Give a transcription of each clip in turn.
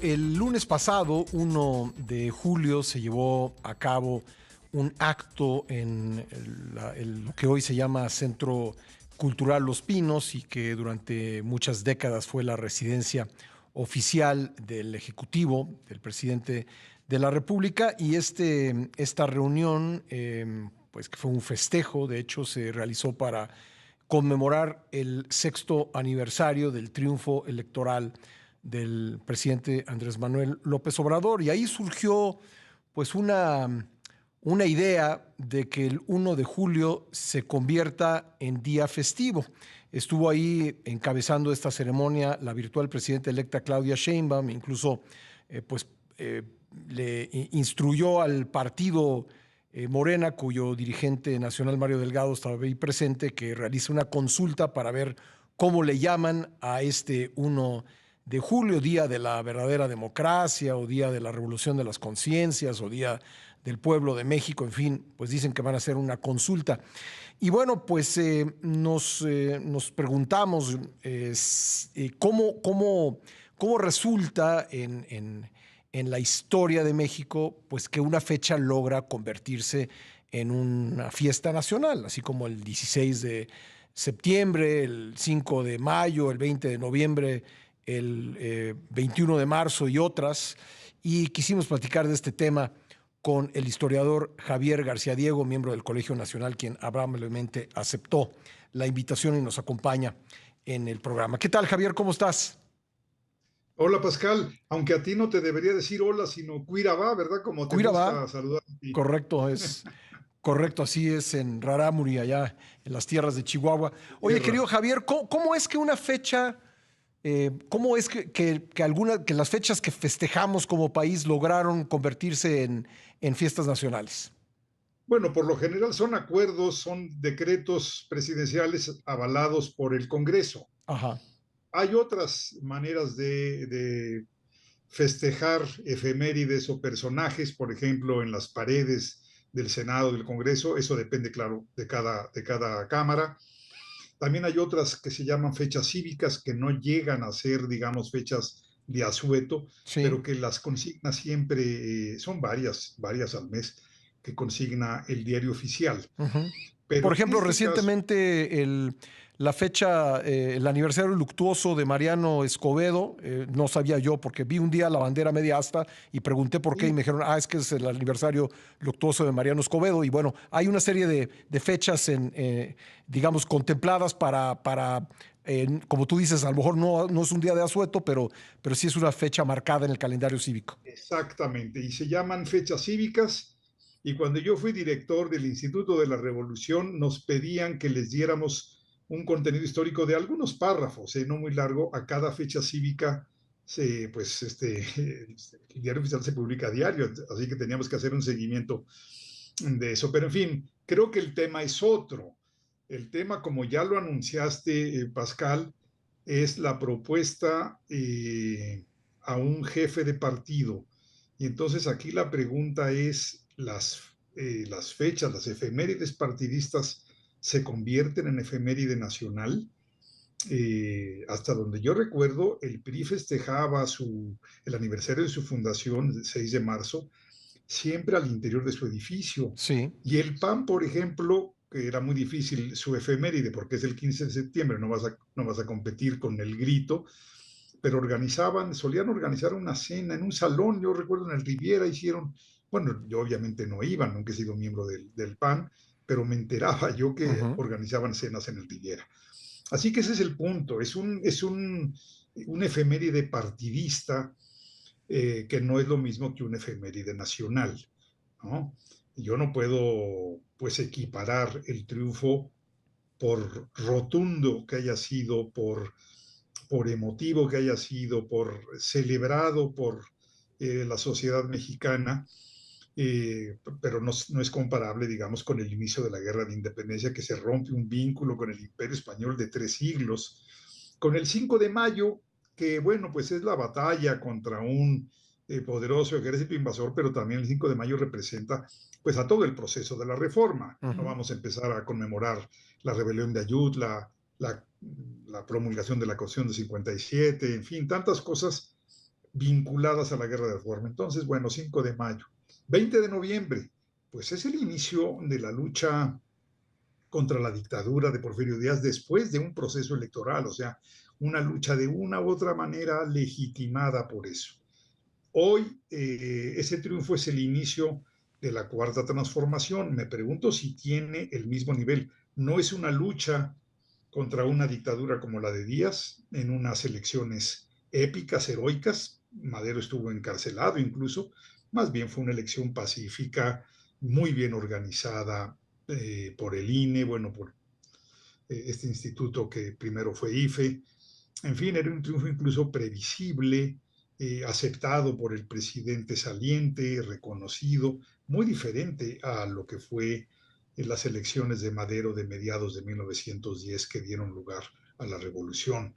El lunes pasado, 1 de julio, se llevó a cabo un acto en lo que hoy se llama Centro Cultural Los Pinos y que durante muchas décadas fue la residencia oficial del Ejecutivo, del presidente de la República. Y esta reunión, pues que fue un festejo, de hecho se realizó para conmemorar el 6º aniversario del triunfo electoral del presidente Andrés Manuel López Obrador. Y ahí surgió pues una idea de que el 1 de julio se convierta en día festivo. Estuvo ahí encabezando esta ceremonia la virtual presidenta electa Claudia Sheinbaum, incluso pues le instruyó al partido Morena, cuyo dirigente nacional Mario Delgado estaba ahí presente, que realice una consulta para ver cómo le llaman a este 1 de julio, día de la verdadera democracia, o día de la revolución de las conciencias, o día del pueblo de México. En fin, pues dicen que van a hacer una consulta. Y bueno, pues nos preguntamos cómo resulta en la historia de México, pues que una fecha logra convertirse en una fiesta nacional, así como el 16 de septiembre, el 5 de mayo, el 20 de noviembre, el 21 de marzo y otras. Y quisimos platicar de este tema con el historiador Javier García Diego, miembro del Colegio Nacional, quien amablemente aceptó la invitación y nos acompaña en el programa. ¿Qué tal, Javier? ¿Cómo estás? Hola Pascal, aunque a ti no te debería decir hola, sino cuira va, ¿verdad? Como te Cuirabá, gusta saludar a ti. correcto, es correcto, así es en Rarámuri, allá en las tierras de Chihuahua. Oye, querido Tierra. Javier, ¿cómo es que una fecha, cómo es que las fechas que festejamos como país lograron convertirse en fiestas nacionales? Bueno, por lo general son acuerdos, son decretos presidenciales avalados por el Congreso. Ajá. Hay otras maneras de festejar efemérides o personajes, por ejemplo, en las paredes del Senado, del Congreso. Eso depende, claro, de cada cámara. También hay otras que se llaman fechas cívicas, que no llegan a ser, digamos, fechas de asueto, Sí. pero que las consigna siempre, son varias al mes, que consigna el diario oficial. Ujú. Pero Por en ejemplo, este caso, recientemente la fecha, el aniversario luctuoso de Mariano Escobedo, no sabía yo porque vi un día la bandera media asta y pregunté por qué y sí, me dijeron, es que es el aniversario luctuoso de Mariano Escobedo. Y bueno, hay una serie de fechas, digamos, contempladas como tú dices, a lo mejor no es un día de asueto, pero sí es una fecha marcada en el calendario cívico. exactamente, y se llaman fechas cívicas. Y cuando yo fui director del Instituto de la Revolución, nos pedían que les diéramos un contenido histórico de algunos párrafos, no muy largo, a cada fecha cívica. Pues el diario oficial se publica a diario, así que teníamos que hacer un seguimiento de eso. Pero en fin, creo que el tema es otro. El tema, como ya lo anunciaste, Pascal, es la propuesta a un jefe de partido. Y entonces aquí la pregunta es, las fechas, las efemérides partidistas se convierten en efeméride nacional. Hasta donde yo recuerdo, el PRI festejaba el aniversario de su fundación, el 6 de marzo, siempre al interior de su edificio. Sí. Y el PAN, por ejemplo, que era muy difícil su efeméride porque es el 15 de septiembre, no vas a competir con el grito, pero solían organizar una cena en un salón. Yo recuerdo en el Riviera hicieron, bueno, yo obviamente no iba, nunca he sido miembro del PAN, pero me enteraba yo que Ujú. organizaban cenas en el Riviera. Así que ese es el punto, es un efeméride partidista, que no es lo mismo que un efeméride nacional, ¿no? Yo no puedo, pues, equiparar el triunfo, por rotundo que haya sido, por emotivo que haya sido, por celebrado por la sociedad mexicana, pero no es comparable, digamos, con el inicio de la Guerra de Independencia, que se rompe un vínculo con el Imperio Español de 3 siglos, con el 5 de mayo, que bueno, pues es la batalla contra un poderoso ejército invasor, pero también el 5 de mayo representa pues a todo el proceso de la reforma. No Ujú. vamos a empezar a conmemorar la rebelión de Ayutla, la, la promulgación de la Constitución de 57, en fin, tantas cosas vinculadas a la guerra de reforma. Entonces, bueno, 5 de mayo. 20 de noviembre, pues es el inicio de la lucha contra la dictadura de Porfirio Díaz después de un proceso electoral, o sea, una lucha de una u otra manera legitimada por eso. Hoy ese triunfo es el inicio de la cuarta transformación. Me pregunto si tiene el mismo nivel. No es una lucha contra una dictadura como la de Díaz en unas elecciones épicas, heroicas. Madero estuvo encarcelado incluso. Más bien fue una elección pacífica, muy bien organizada por el INE, bueno, por este instituto que primero fue IFE. En fin, era un triunfo incluso previsible, aceptado por el presidente saliente, reconocido, muy diferente a lo que fue en las elecciones de Madero de mediados de 1910 que dieron lugar a la revolución.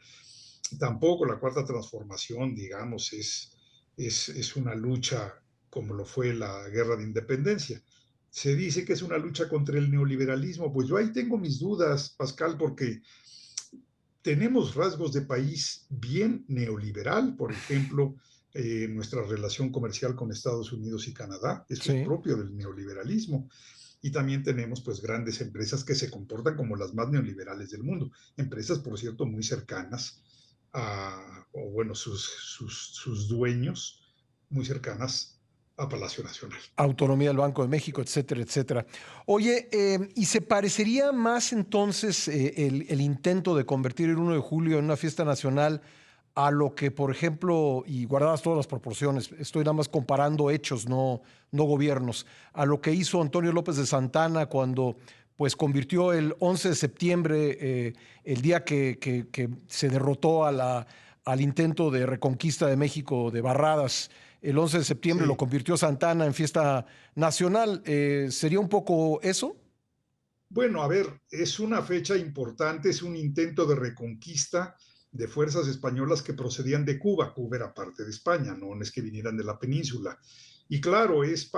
Tampoco la cuarta transformación, digamos, es una lucha como lo fue la guerra de independencia. Se dice que es una lucha contra el neoliberalismo. Pues yo ahí tengo mis dudas, Pascal, porque tenemos rasgos de país bien neoliberal, por ejemplo, nuestra relación comercial con Estados Unidos y Canadá, eso es Sí. propio del neoliberalismo. Y también tenemos pues grandes empresas que se comportan como las más neoliberales del mundo, empresas por cierto muy cercanas o bueno, sus dueños muy cercanas a Palacio Nacional. Autonomía del Banco de México, etcétera, etcétera. Oye, ¿y se parecería más entonces el intento de convertir el 1 de julio en una fiesta nacional a lo que, por ejemplo, y guardadas todas las proporciones, estoy nada más comparando hechos, no gobiernos, a lo que hizo Antonio López de Santana cuando pues convirtió el 11 de septiembre, el día que se derrotó al intento de reconquista de México de Barradas, el 11 de septiembre lo Sí, convirtió Santana en fiesta nacional. ¿Sería un poco eso? bueno, a ver, es una fecha importante, es un intento de reconquista de fuerzas españolas que procedían de Cuba. Cuba era parte de España, no es que vinieran de la península. Y claro, es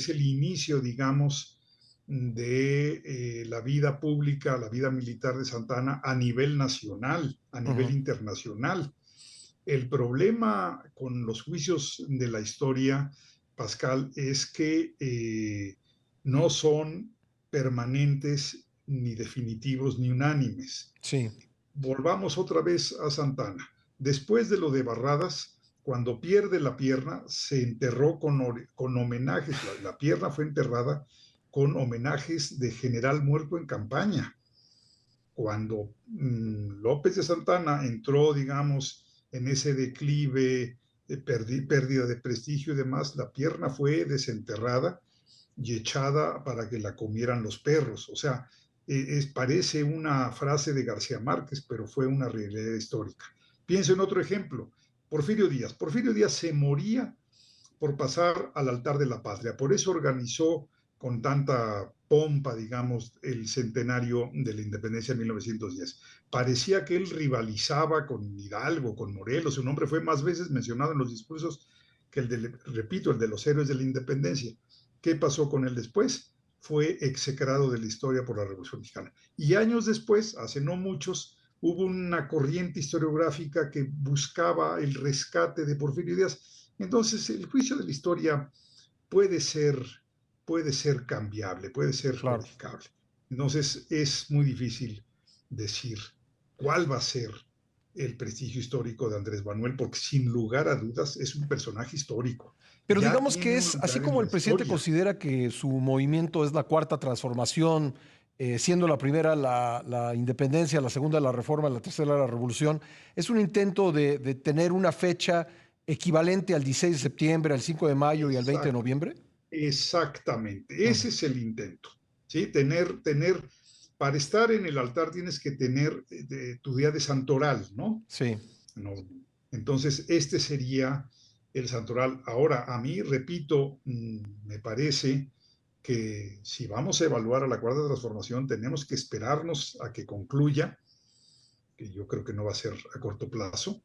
el inicio, digamos, de la vida pública, la vida militar de Santana a nivel nacional, a nivel Ujú. internacional. El problema con los juicios de la historia, Pascal, es que no son permanentes, ni definitivos, ni unánimes. Sí. Volvamos otra vez a Santana. Después de lo de Barradas, cuando pierde la pierna, se enterró con homenajes. La pierna fue enterrada con homenajes de general muerto en campaña. Cuando López de Santana entró, digamos, en ese declive de pérdida de prestigio y demás, la pierna fue desenterrada y echada para que la comieran los perros. O sea, parece una frase de García Márquez, pero fue una realidad histórica. Pienso en otro ejemplo, Porfirio Díaz. Porfirio Díaz se moría por pasar al altar de la patria. Por eso organizó con tanta pompa, digamos, el centenario de la independencia de 1910. Parecía que él rivalizaba con Hidalgo, con Morelos. Su nombre fue más veces mencionado en los discursos que el de, repito, el de los héroes de la independencia. ¿Qué pasó con él después? Fue execrado de la historia por la Revolución Mexicana. Y años después, hace no muchos, hubo una corriente historiográfica que buscaba el rescate de Porfirio Díaz. Entonces, el juicio de la historia puede ser, puede ser cambiable, puede ser Claro. modificable. Entonces, es muy difícil decir cuál va a ser el prestigio histórico de Andrés Manuel, porque sin lugar a dudas es un personaje histórico. Pero Ya digamos tiene que un es, así lugar en como la el presidente historia. considera que su movimiento es la cuarta transformación, siendo la primera la independencia, la segunda la reforma, la tercera la revolución, es un intento de tener una fecha equivalente al 16 de septiembre, al 5 de mayo y al 20 de Exacto. noviembre. Exactamente, Ujú. ese es el intento, ¿sí? Para estar en el altar tienes que tener tu día de santoral, ¿no? Sí. No. Entonces, este sería el santoral. Ahora, a mí, repito, me parece que si vamos a evaluar a la cuarta transformación, tenemos que esperarnos a que concluya, que yo creo que no va a ser a corto plazo,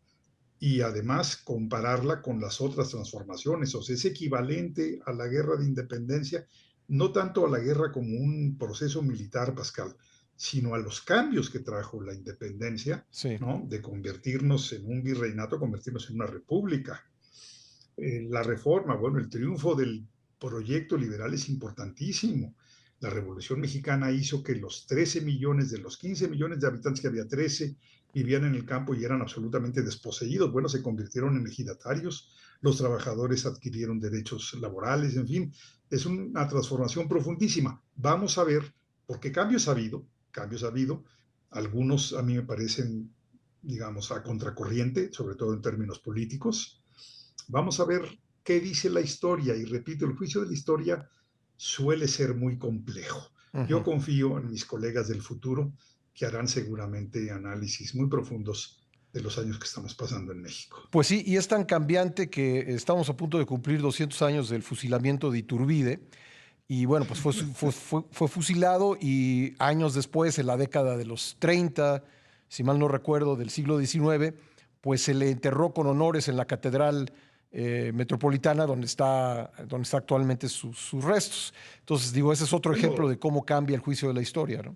y además compararla con las otras transformaciones. O sea, es equivalente a la guerra de independencia, no tanto a la guerra como un proceso militar, Pascal, sino a los cambios que trajo la independencia, Sí. ¿no? De convertirnos en un virreinato, convertirnos en una república. La reforma, bueno, el triunfo del proyecto liberal es importantísimo. La Revolución Mexicana hizo que los 13 millones de los 15 millones de habitantes que había, 13 vivían en el campo y eran absolutamente desposeídos. Bueno, se convirtieron en ejidatarios, los trabajadores adquirieron derechos laborales, en fin, es una transformación profundísima. Vamos a ver, porque cambios ha habido, algunos a mí me parecen, digamos, a contracorriente, sobre todo en términos políticos. Vamos a ver qué dice la historia. Y repito, el juicio de la historia suele ser muy complejo. Yo Ujú. confío en mis colegas del futuro que harán seguramente análisis muy profundos de los años que estamos pasando en México. Pues sí, y es tan cambiante que estamos a punto de cumplir 200 años del fusilamiento de Iturbide. Y bueno, pues fue fusilado y años después, en la década de los 30, si mal no recuerdo, del siglo XIX, pues se le enterró con honores en la Catedral Metropolitana, donde está actualmente sus restos. Entonces, digo, ese es otro ejemplo Bueno, de cómo cambia el juicio de la historia, ¿no?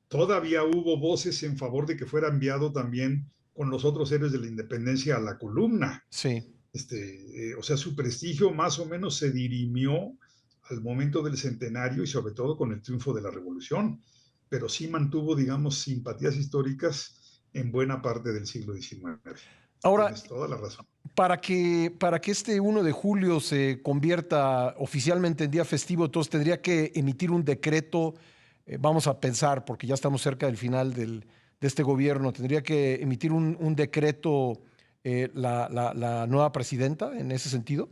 todavía hubo voces en favor de que fuera enviado también con los otros héroes de la independencia a la columna. Sí. O sea, su prestigio más o menos se dirimió al momento del centenario y sobre todo con el triunfo de la revolución, pero sí mantuvo, digamos, simpatías históricas en buena parte del siglo XIX. Ahora, Tienes toda la razón. para que este 1 de julio se convierta oficialmente en día festivo, entonces tendría que emitir un decreto, vamos a pensar, porque ya estamos cerca del final de este gobierno, tendría que emitir un decreto la nueva presidenta en ese sentido.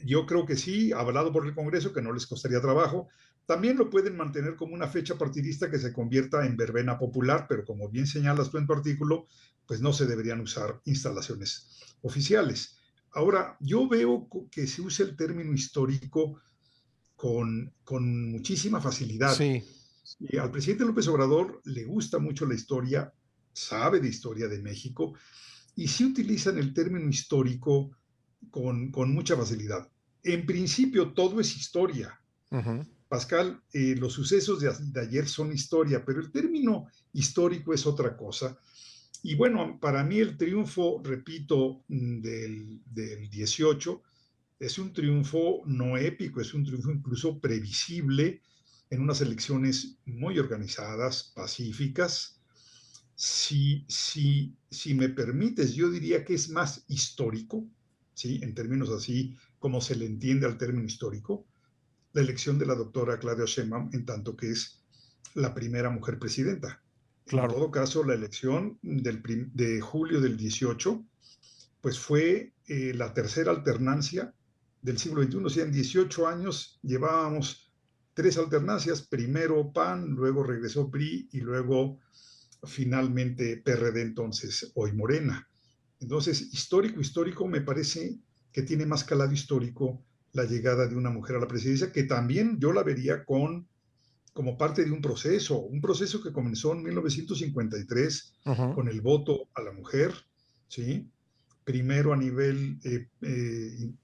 Yo creo que sí, avalado por el Congreso, que no les costaría trabajo. También lo pueden mantener como una fecha partidista que se convierta en verbena popular, pero como bien señalas tú en tu artículo, pues no se deberían usar instalaciones oficiales. Ahora, yo veo que se usa el término histórico con muchísima facilidad. Sí. Y al presidente López Obrador le gusta mucho la historia, sabe de historia de México, y sí utilizan el término histórico con mucha facilidad. En principio, todo es historia. Ujú. Pascal, los sucesos de ayer son historia, pero el término histórico es otra cosa. Y bueno, para mí el triunfo, repito, del 18 es un triunfo no épico, es un triunfo incluso previsible en unas elecciones muy organizadas, pacíficas. Si me permites, yo diría que es más histórico, ¿sí? En términos así como se le entiende al término histórico, la elección de la doctora Claudia Sheinbaum en tanto que es la primera mujer presidenta. En Claro. todo caso, la elección de julio del 18 pues fue la tercera alternancia del siglo XXI. O sea, en 18 años llevábamos tres alternancias, primero PAN, luego regresó PRI y luego finalmente PRD, entonces hoy Morena. Entonces, histórico, me parece que tiene más calado histórico la llegada de una mujer a la presidencia, que también yo la vería como parte de un proceso que comenzó en 1953 Ujú. con el voto a la mujer, ¿sí? Primero a nivel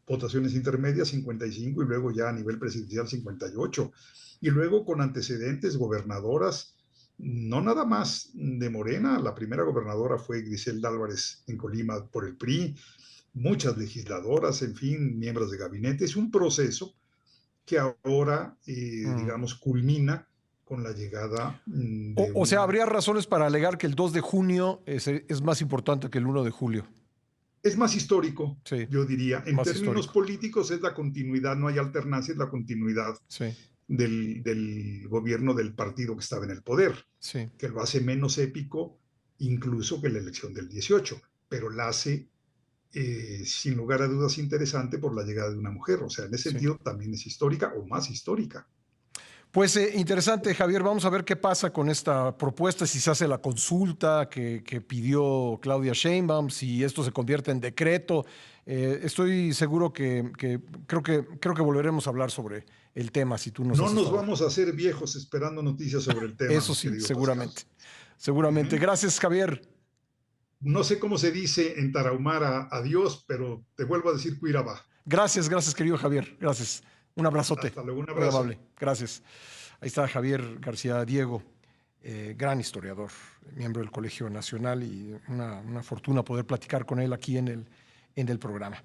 votaciones intermedias 55 y luego ya a nivel presidencial 58. Y luego con antecedentes gobernadoras, no nada más de Morena, la primera gobernadora fue Griselda Álvarez en Colima por el PRI, muchas legisladoras, en fin, miembros de gabinete. Es un proceso que ahora, Mm. digamos, culmina con la llegada de O sea, una. habría razones para alegar que el 2 de junio es más importante que el 1 de julio. Es más histórico, Sí, yo diría. En más términos histórico. políticos es la continuidad, no hay alternancia, es la continuidad Sí, del gobierno del partido que estaba en el poder, sí, que lo hace menos épico incluso que la elección del 18, pero la hace sin lugar a dudas interesante por la llegada de una mujer. O sea, en ese sí. sentido también es histórica o más histórica. Pues interesante, Javier. Vamos a ver qué pasa con esta propuesta, si se hace la consulta que pidió Claudia Sheinbaum, si esto se convierte en decreto. Estoy seguro creo que volveremos a hablar sobre el tema, si tú nos No haces nos favor. vamos a hacer viejos esperando noticias sobre el tema, Eso mi sí, querido Pascal. seguramente. Seguramente. ¿Eh? Gracias, Javier. No sé cómo se dice en Tarahumara adiós, pero te vuelvo a decir cuiraba. Gracias, querido Javier. Gracias. Un abrazote. Hasta luego, un Muy abrazo. amable. Gracias. Ahí está Javier García Diego. gran historiador, miembro del Colegio Nacional, y una fortuna poder platicar con él aquí en el programa.